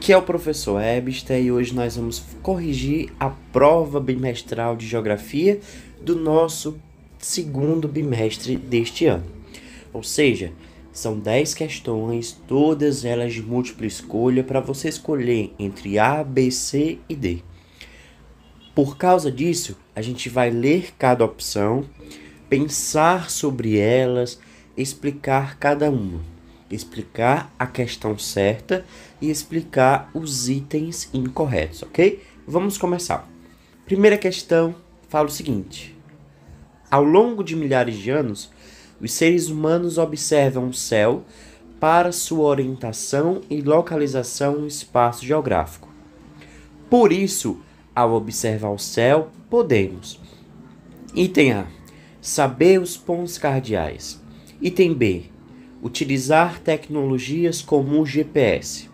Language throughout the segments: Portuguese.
Aqui é o professor Ebster e hoje nós vamos corrigir a prova bimestral de Geografia do nosso segundo bimestre deste ano. Ou seja, são 10 questões, todas elas de múltipla escolha para você escolher entre A, B, C e D. Por causa disso, a gente vai ler cada opção, pensar sobre elas, explicar cada uma. Explicar a questão certa e explicar os itens incorretos, ok? Vamos começar. Primeira questão fala o seguinte: ao longo de milhares de anos, os seres humanos observam o céu para sua orientação e localização no espaço geográfico. Por isso, ao observar o céu, podemos: item A, saber os pontos cardeais. Item B, utilizar tecnologias como o GPS.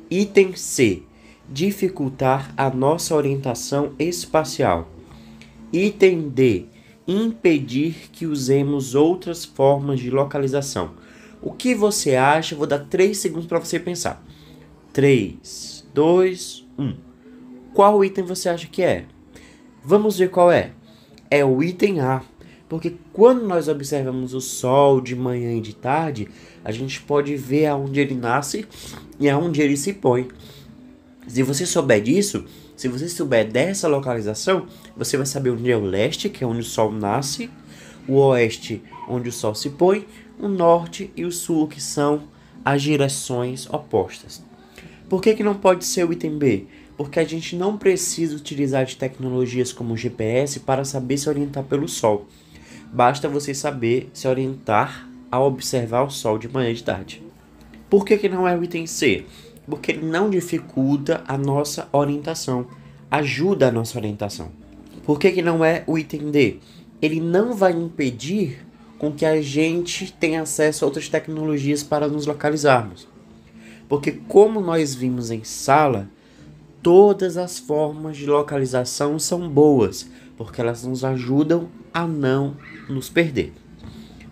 Item C, dificultar a nossa orientação espacial. Item D, impedir que usemos outras formas de localização. O que você acha? Vou dar 3 segundos para você pensar. 3, 2, 1. Qual item você acha que é? Vamos ver qual é. É o item A. Porque quando nós observamos o Sol de manhã e de tarde, a gente pode ver aonde ele nasce e aonde ele se põe. Se você souber disso, se você souber dessa localização, você vai saber onde é o leste, que é onde o Sol nasce, o oeste, onde o Sol se põe, o norte e o sul, que são as direções opostas. Por que não pode ser o item B? Porque a gente não precisa utilizar de tecnologias como o GPS para saber se orientar pelo Sol. Basta você saber se orientar ao observar o Sol de manhã e de tarde. Por que não é o item C? Porque ele não dificulta a nossa orientação, ajuda a nossa orientação. Por que não é o item D? Ele não vai impedir com que a gente tenha acesso a outras tecnologias para nos localizarmos. Porque como nós vimos em sala, todas as formas de localização são boas, porque elas nos ajudam a não nos perder.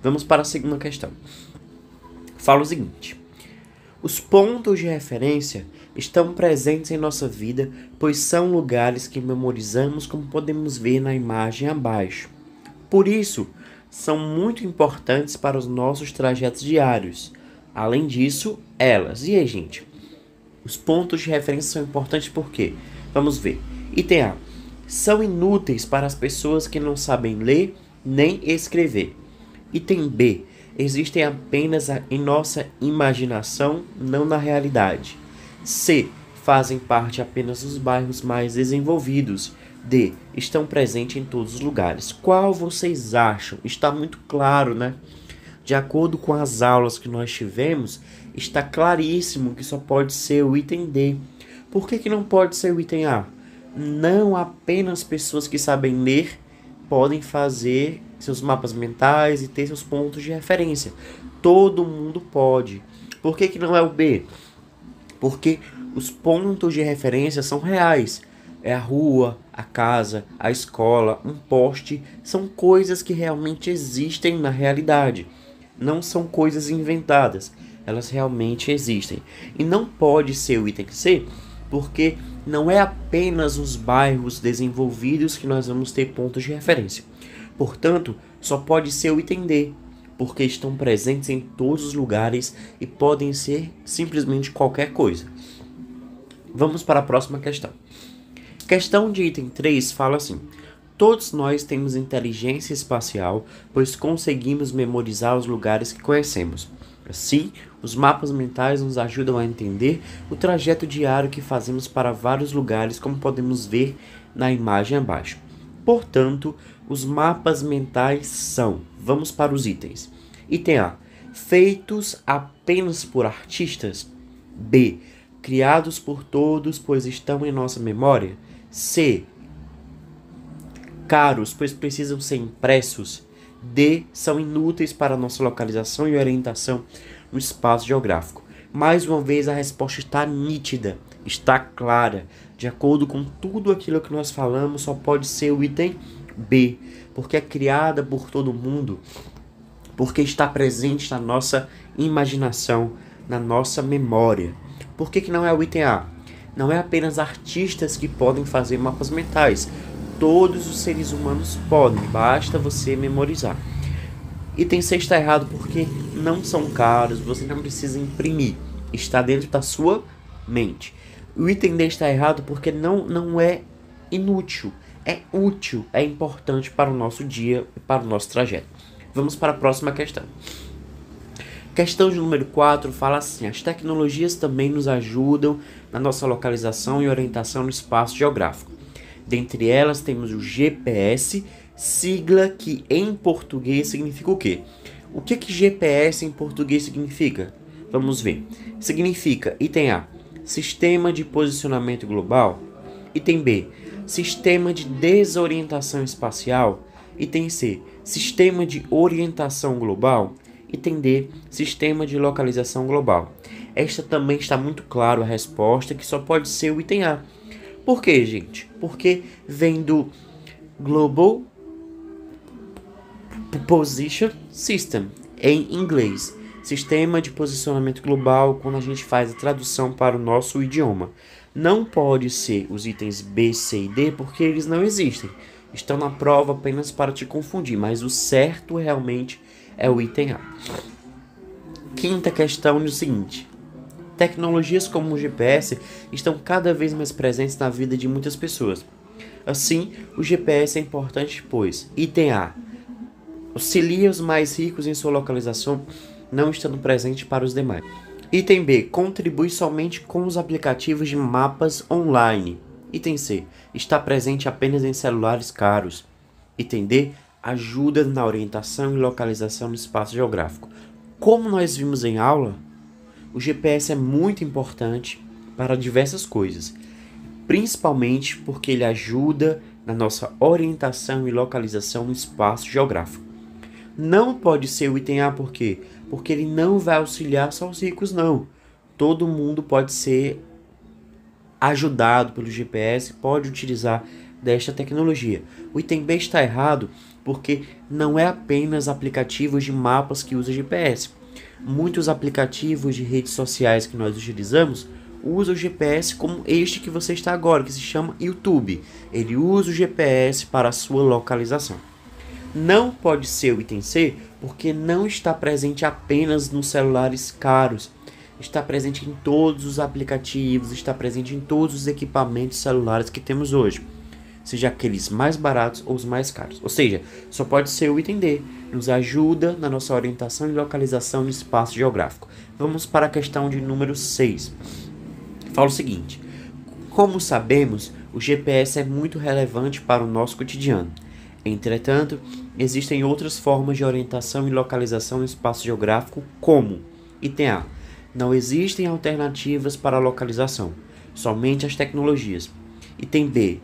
Vamos para a segunda questão. Fala o seguinte: os pontos de referência estão presentes em nossa vida, pois são lugares que memorizamos, como podemos ver na imagem abaixo. Por isso, são muito importantes para os nossos trajetos diários. Além disso, e aí, gente? Os pontos de referência são importantes por quê? Vamos ver. Item A. São inúteis para as pessoas que não sabem ler nem escrever. Item B. Existem apenas em nossa imaginação, não na realidade. C. Fazem parte apenas dos bairros mais desenvolvidos. D. Estão presentes em todos os lugares. Qual vocês acham? Está muito claro, né? De acordo com as aulas que nós tivemos, está claríssimo que só pode ser o item D. Por que não pode ser o item A? Não apenas pessoas que sabem ler podem fazer seus mapas mentais e ter seus pontos de referência. Todo mundo pode. Por que não é o B? Porque os pontos de referência são reais. É a rua, a casa, a escola, um poste. São coisas que realmente existem na realidade. Não são coisas inventadas. Elas realmente existem. E não pode ser o item C, porque não é apenas os bairros desenvolvidos que nós vamos ter pontos de referência. Portanto, só pode ser o item D, porque estão presentes em todos os lugares e podem ser simplesmente qualquer coisa. Vamos para a próxima questão. Questão de item 3 fala assim: todos nós temos inteligência espacial, pois conseguimos memorizar os lugares que conhecemos. Assim, os mapas mentais nos ajudam a entender o trajeto diário que fazemos para vários lugares, como podemos ver na imagem abaixo. Portanto, os mapas mentais são... Vamos para os itens. Item A. Feitos apenas por artistas. B. Criados por todos, pois estão em nossa memória. C. Caros, pois precisam ser impressos. D. São inúteis para nossa localização e orientação no espaço geográfico. Mais uma vez, a resposta está nítida, está clara. De acordo com tudo aquilo que nós falamos, só pode ser o item B, porque é criada por todo mundo, porque está presente na nossa imaginação, na nossa memória. Por que não é o item A? Não é apenas artistas que podem fazer mapas mentais. Todos os seres humanos podem, basta você memorizar. Item C está errado porque não são caros, você não precisa imprimir. Está dentro da sua mente. O item D está errado porque não é inútil. É útil, é importante para o nosso dia e para o nosso trajeto. Vamos para a próxima questão. Questão de número 4 fala assim: as tecnologias também nos ajudam na nossa localização e orientação no espaço geográfico. Dentre elas temos o GPS, sigla que em português significa o quê? O que GPS em português significa? Vamos ver. Significa, item A, Sistema de Posicionamento Global. Item B, Sistema de Desorientação Espacial. Item C, Sistema de Orientação Global. Item D, Sistema de Localização Global. Esta também está muito claro a resposta, que só pode ser o item A. Por quê, gente? Porque vem do Global Position System, em inglês. Sistema de posicionamento global, quando a gente faz a tradução para o nosso idioma. Não pode ser os itens B, C e D, porque eles não existem. Estão na prova apenas para te confundir, mas o certo realmente é o item A. Quinta questão é o seguinte: tecnologias como o GPS estão cada vez mais presentes na vida de muitas pessoas. Assim, o GPS é importante, pois, item A, auxilia os mais ricos em sua localização, não estando presente para os demais. Item B, contribui somente com os aplicativos de mapas online. Item C, está presente apenas em celulares caros. Item D, ajuda na orientação e localização no espaço geográfico. Como nós vimos em aula, o GPS é muito importante para diversas coisas, principalmente porque ele ajuda na nossa orientação e localização no espaço geográfico. Não pode ser o item A, por quê? Porque ele não vai auxiliar só os ricos, não. Todo mundo pode ser ajudado pelo GPS, pode utilizar desta tecnologia. O item B está errado porque não é apenas aplicativos de mapas que usam GPS. Muitos aplicativos de redes sociais que nós utilizamos usam o GPS como este que você está agora, que se chama YouTube. Ele usa o GPS para a sua localização. Não pode ser o item C, porque não está presente apenas nos celulares caros. Está presente em todos os aplicativos, está presente em todos os equipamentos celulares que temos hoje, seja aqueles mais baratos ou os mais caros. Ou seja, só pode ser o item D, nos ajuda na nossa orientação e localização no espaço geográfico. Vamos para a questão de número 6. Fala o seguinte: como sabemos, o GPS é muito relevante para o nosso cotidiano. Entretanto, existem outras formas de orientação e localização no espaço geográfico, como: item A, não existem alternativas para a localização, somente as tecnologias. Item B,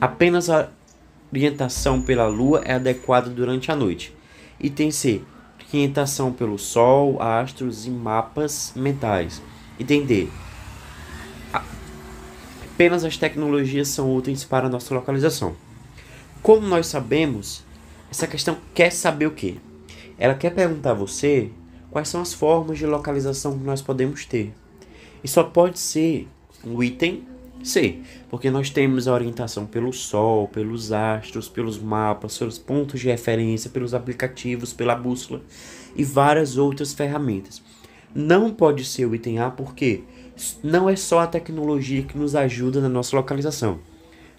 apenas a orientação pela Lua é adequada durante a noite. Item C, orientação pelo Sol, astros e mapas mentais. Item D, apenas as tecnologias são úteis para a nossa localização. Como nós sabemos, essa questão quer saber o quê? Ela quer perguntar a você quais são as formas de localização que nós podemos ter. E só pode ser um item C, porque nós temos a orientação pelo Sol, pelos astros, pelos mapas, pelos pontos de referência, pelos aplicativos, pela bússola e várias outras ferramentas. Não pode ser o item A porque não é só a tecnologia que nos ajuda na nossa localização.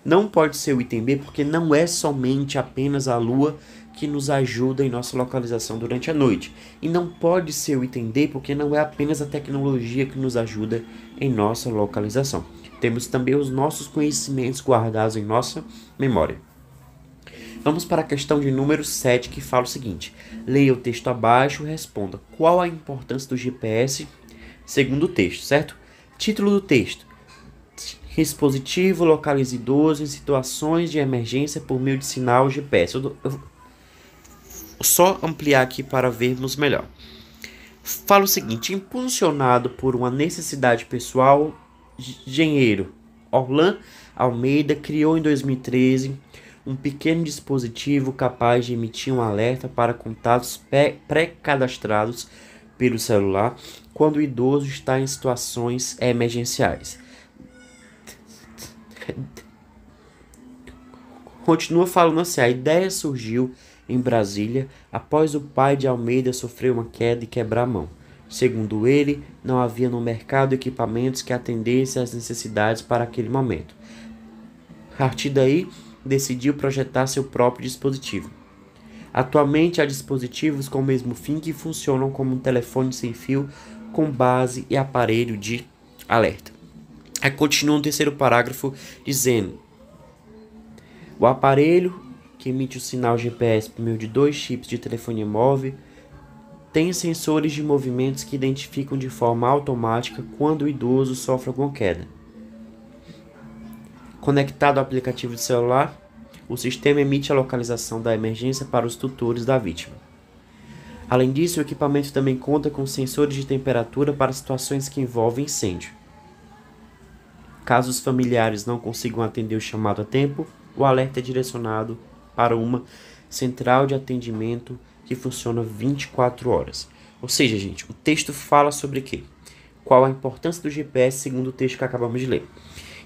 Não pode ser o item B porque não é somente apenas a Lua que nos ajuda em nossa localização durante a noite. E não pode ser o item D porque não é apenas a tecnologia que nos ajuda em nossa localização. Temos também os nossos conhecimentos guardados em nossa memória. Vamos para a questão de número 7, que fala o seguinte: leia o texto abaixo e responda qual a importância do GPS segundo o texto, certo? Título do texto: dispositivo localiza idoso em situações de emergência por meio de sinal GPS. Eu vou só ampliar aqui para vermos melhor. Fala o seguinte: impulsionado por uma necessidade pessoal, engenheiro Orlan Almeida criou em 2013 um pequeno dispositivo capaz de emitir um alerta para contatos pré-cadastrados pelo celular quando o idoso está em situações emergenciais. Continua falando assim, a ideia surgiu em Brasília após o pai de Almeida sofrer uma queda e quebrar a mão. Segundo ele, não havia no mercado equipamentos que atendessem às necessidades para aquele momento. A partir daí, decidiu projetar seu próprio dispositivo. Atualmente há dispositivos com o mesmo fim que funcionam como um telefone sem fio com base e aparelho de alerta. Aí continua no terceiro parágrafo dizendo: o aparelho que emite o sinal GPS por meio de 2 chips de telefonia móvel tem sensores de movimentos que identificam de forma automática quando o idoso sofre alguma queda. Conectado ao aplicativo de celular, o sistema emite a localização da emergência para os tutores da vítima. Além disso, o equipamento também conta com sensores de temperatura para situações que envolvem incêndio. Caso os familiares não consigam atender o chamado a tempo, o alerta é direcionado para uma central de atendimento que funciona 24 horas. Ou seja, gente, o texto fala sobre o quê? Qual a importância do GPS segundo o texto que acabamos de ler.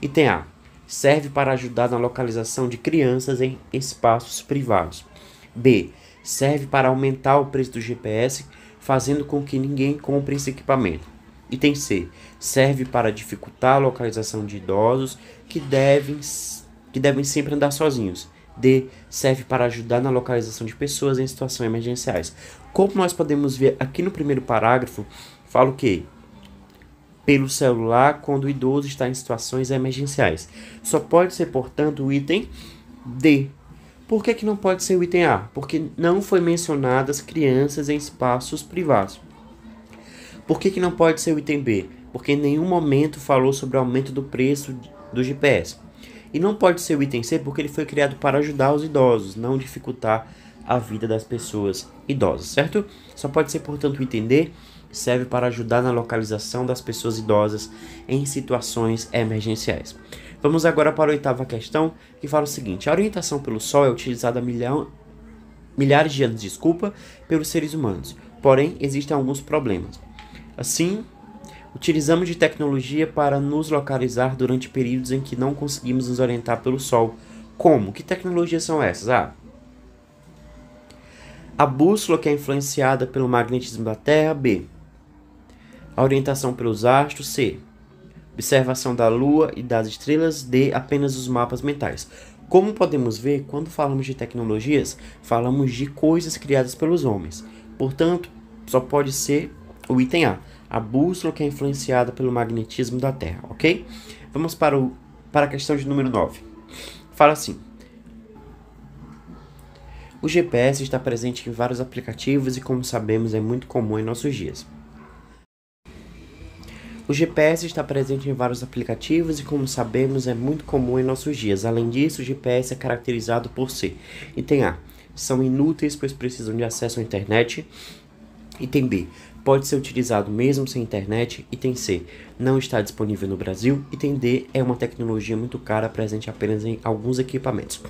Item A. Serve para ajudar na localização de crianças em espaços privados. B. Serve para aumentar o preço do GPS, fazendo com que ninguém compre esse equipamento. Item C. Serve para dificultar a localização de idosos que devem sempre andar sozinhos. D. Serve para ajudar na localização de pessoas em situações emergenciais. Como nós podemos ver aqui no primeiro parágrafo, fala o quê? Pelo celular quando o idoso está em situações emergenciais. Só pode ser, portanto, o item D. Por que não pode ser o item A? Porque não foi mencionadas crianças em espaços privados. Por que não pode ser o item B? Porque em nenhum momento falou sobre o aumento do preço do GPS. E não pode ser o item C porque ele foi criado para ajudar os idosos, não dificultar a vida das pessoas idosas, certo? Só pode ser, portanto, o item D, serve para ajudar na localização das pessoas idosas em situações emergenciais. Vamos agora para a oitava questão, que fala o seguinte: a orientação pelo Sol é utilizada há milhares de anos, pelos seres humanos. Porém, existem alguns problemas. Assim, utilizamos de tecnologia para nos localizar durante períodos em que não conseguimos nos orientar pelo Sol. Como? Que tecnologias são essas? A bússola, que é influenciada pelo magnetismo da Terra. B. A orientação pelos astros. C. Observação da Lua e das estrelas. D. Apenas os mapas mentais. Como podemos ver, quando falamos de tecnologias, falamos de coisas criadas pelos homens. Portanto, só pode ser o item A. A bússola, que é influenciada pelo magnetismo da Terra, ok? Vamos para a questão de número 9. Fala assim: o GPS está presente em vários aplicativos e, como sabemos, é muito comum em nossos dias. O GPS está presente em vários aplicativos e, como sabemos, é muito comum em nossos dias. Além disso, o GPS é caracterizado por ser: item A. São inúteis, pois precisam de acesso à internet. Item B. Pode ser utilizado mesmo sem internet. Item C. Não está disponível no Brasil. Item D. É uma tecnologia muito cara, presente apenas em alguns equipamentos.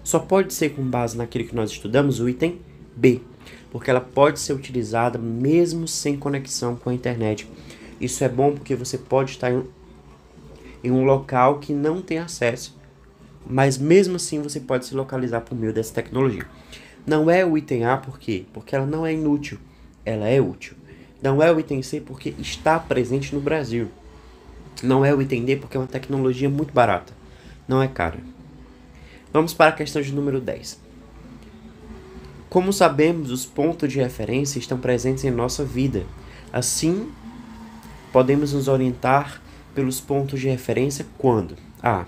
Só pode ser com base naquilo que nós estudamos o item B, porque ela pode ser utilizada mesmo sem conexão com a internet. Isso é bom porque você pode estar em um local que não tem acesso, mas mesmo assim você pode se localizar por meio dessa tecnologia. Não é o item A, por quê? Porque ela não é inútil, ela é útil. Não é o item C porque está presente no Brasil. Não é o item D porque é uma tecnologia muito barata, não é cara. Vamos para a questão de número 10. Como sabemos, os pontos de referência estão presentes em nossa vida. Assim, podemos nos orientar pelos pontos de referência quando A.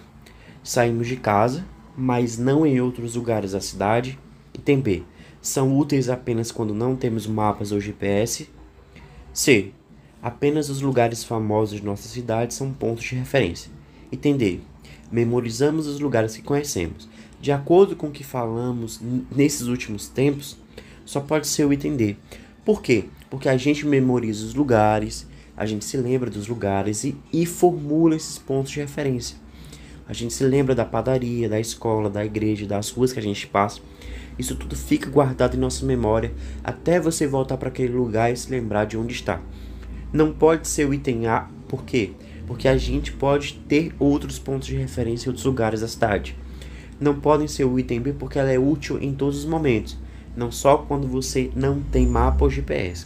Saímos de casa, mas não em outros lugares da cidade. Item B. São úteis apenas quando não temos mapas ou GPS. C. Apenas os lugares famosos de nossa cidade são pontos de referência. Item D. Memorizamos os lugares que conhecemos. De acordo com o que falamos nesses últimos tempos, só pode ser o item D. Por quê? Porque a gente memoriza os lugares, a gente se lembra dos lugares e formula esses pontos de referência. A gente se lembra da padaria, da escola, da igreja, das ruas que a gente passa. Isso tudo fica guardado em nossa memória até você voltar para aquele lugar e se lembrar de onde está. Não pode ser o item A, por quê? Porque a gente pode ter outros pontos de referência em outros lugares da cidade. Não podem ser o item B porque ela é útil em todos os momentos, não só quando você não tem mapa ou GPS.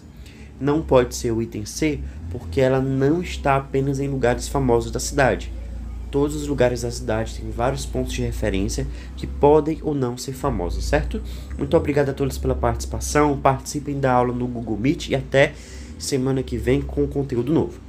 Não pode ser o item C porque ela não está apenas em lugares famosos da cidade. Todos os lugares da cidade têm vários pontos de referência que podem ou não ser famosos, certo? Muito obrigado a todos pela participação, participem da aula no Google Meet e até semana que vem com conteúdo novo.